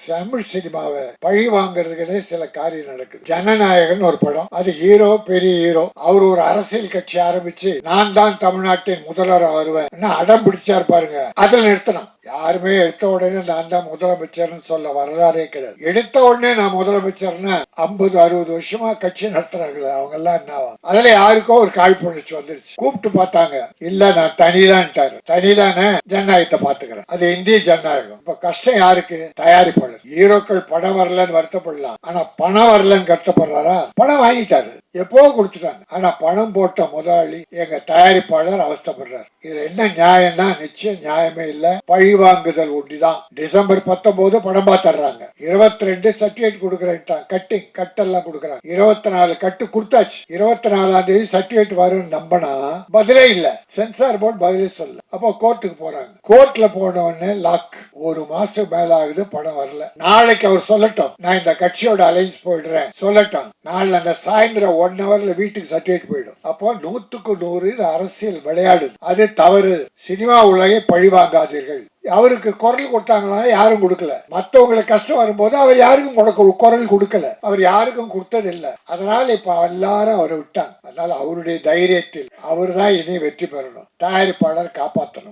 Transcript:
தமிழ் சினிமாவை பழி வாங்குறதுக்குன்னே சில காரியம் நடக்குது. ஜனநாயகன் ஒரு படம், அது ஹீரோ பெரிய ஹீரோ, அவர் ஒரு அரசியல் கட்சி ஆரம்பிச்சு நான் தான் தமிழ்நாட்டின் முதல்வர் வருவேன் அடம் பிடிச்சாரு பாருங்க, அதில் நிறுத்தணும். யாருமே எடுத்த உடனே நான் தான் முதலமைச்சர்னு சொல்ல வரலாறே கிடையாது. எடுத்த உடனே நான் முதலமைச்சர்னா 50-60 வருஷமா கட்சி நடத்துறாங்களே அவங்க எல்லாம் என்ன, அதுல யாருக்கோ ஒரு காழ்ப்புணர்ச்சி வந்துருச்சு. கூப்பிட்டு பார்த்தாங்க, இல்ல நான் தனிதான்ட்டாரு. தனிதானே ஜனநாயகத்தை பாத்துக்கிறேன், அது இந்திய ஜனநாயகம். இப்ப கஷ்டம் யாருக்கு? தயாரிப்பாளர். ஹீரோக்கள் படம் வரலன்னு வருத்தப்படலாம், ஆனா பணம் வரலன்னு கஷ்டப்படுறாரா? பணம் வாங்கிட்டாரு, எப்போ கொடுத்துட்டாங்க. ஆனா பணம் போட்ட முதலாளி எங்க தயாரிப்பாளர் அவஸ்தப்படுறாரு. இதுல என்ன நியாயம்னா நிச்சயம் நியாயமே இல்ல. பழி வாங்குதல் ஒண்டிதான். டிசம்பர் 19 படம் பார்த்துறாங்க, 22 சர்டிபிகேட் கொடுக்கறேன், கட்டிங் கட்டெல்லாம் கொடுக்கறாங்க. 24 கட்டு கொடுத்தாச்சு, 24ஆம் தேதி சர்டிபிகேட் வரும்னு நம்பினா பதிலே இல்ல. சென்சார் போர்டு பதிலே சொல்ல. அப்போ கோர்ட்டுக்கு போறாங்க. கோர்ட்ல போன உடனே லாக். ஒரு மாசம் மேல ஆகுது, படம் வரல. நாளைக்கு அவர் சொல்லட்டும், நான் இந்த கட்சியோட அலைன்ஸ் போயிடுறேன் சொல்லட்டும். நாளை அந்த சாயந்தரம் 1 ஹவர்ல வீட்டுக்கு சர்டிபிகேட் போயிடும். அப்போ 100க்கு 100 அரசியல் விளையாடுது. அது தவறு. சினிமா உலகை பழி வாங்காதீர்கள். அவருக்கு குரல் கொடுத்தாங்களா? யாரும் கொடுக்கல. மற்றவங்களுக்கு கஷ்டம் வரும்போது அவர் யாருக்கும் குரல் கொடுக்கல, அவர் யாருக்கும் கொடுத்தது இல்லை. அதனால இப்ப எல்லாரும் அவரை விட்டாங்க. அதனால அவருடைய தைரியத்தில் அவர் தான் இனி வெற்றி பெறணும். தயாரிப்பாளர் காப்பாற்றணும்.